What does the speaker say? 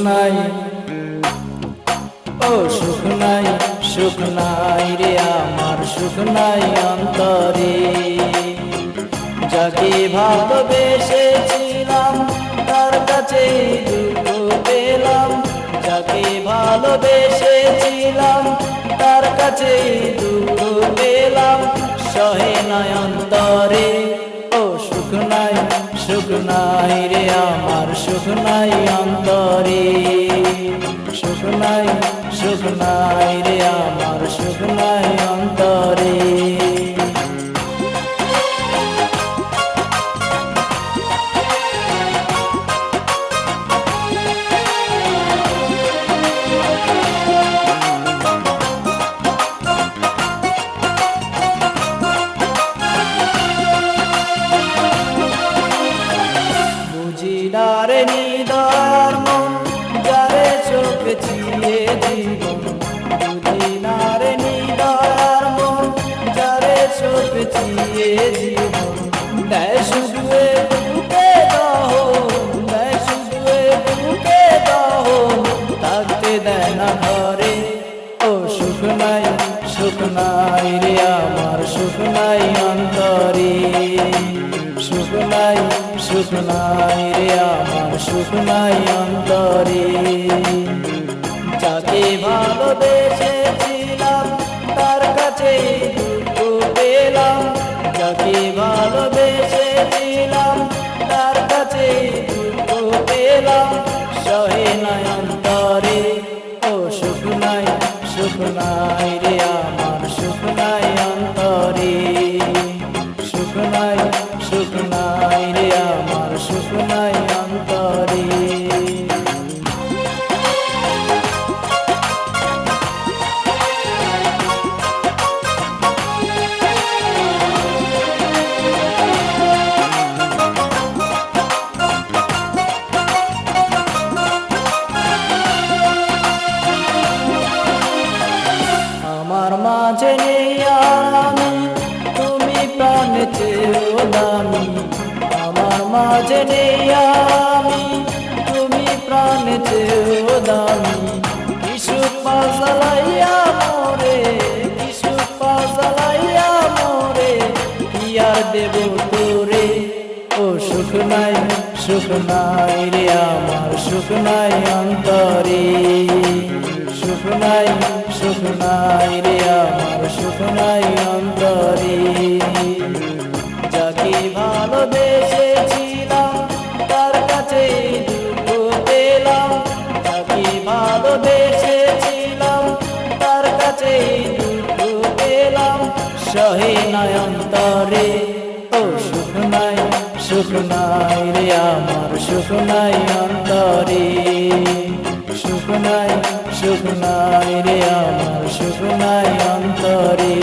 নাই, ও সুখ নাই, সুখ নাই রে আমার, সুখ নাই অন্তরে। যাকে ভালোবেসেছিলাম তার কাছে দুঃখ পেলাম, যাকে ভালোবেসেছিলাম তার কাছে দুঃখ পেলাম, সহে নাই অন্তরে। ও সুখ নাই, সুখ নাই রে আমার, সুখ নাই অন্তরে। সুখ নাই, সুখ নাই রে আমার, সুখ নাই অন্তরে। বুঝিনারে নিদার মন যারে চোখে চিয়ে জীবন, বুঝিনারে নিদার মন যারে চোখে চিয়ে জীবন। দেয় শুধু বুকে দাহ, দেয় শুধু বুকে দাহ, থাকতে দেয় না ঘরে। ও সুখ নাই, সুখ নাই রে আমার, সুখ নাই অন্তরে। সুখ নাই, সুখ নাই রে আমার, সুখ নাই অন্তরে। যাকে ভালোবেসেছিলাম তার কাছে দুঃখ পেলাম, যাকে ভালোবেসেছিলাম তার কাছে দুঃখ পেলাম, সহে নাই অন্তরে। ও সুখ নাই, সুখ নাই রে আমার, সুখ নাই অন্তরে। সুখ নাই, সুখ নাই রে আমার, সুখ নাই অন্তরে। আমার মাঝে নেই আমি, তুমি প্রাণে চেয়েও দামি। আমার মাঝে নেই আমি, তুমি প্রাণে চেয়েও দামি। কিছু পাশালাইয়া মোরে, কিছু পাশালাইয়া মোরে, কি আর দেব তোরে। ও সুখ নাই, সুখ নাই রে আমার, সুখ নাই অন্তরে। সুখ নাই, সুখ নাই রে আমার, সুখ নাই অন্তরে। যাকে ভালোবেসেছিলাম তার কাছে দুঃখ পেলাম, যাকে ভালোবেসেছিলাম তার কাছে দুঃখ পেলাম, সহে নাই অন্তরে। ও সুখ নাই, সুখ নাই রে আমার, সুখ নাই অন্তরে। সুখ নাই, সুখ নাই রে আমার, সুখ নাই অন্তরে।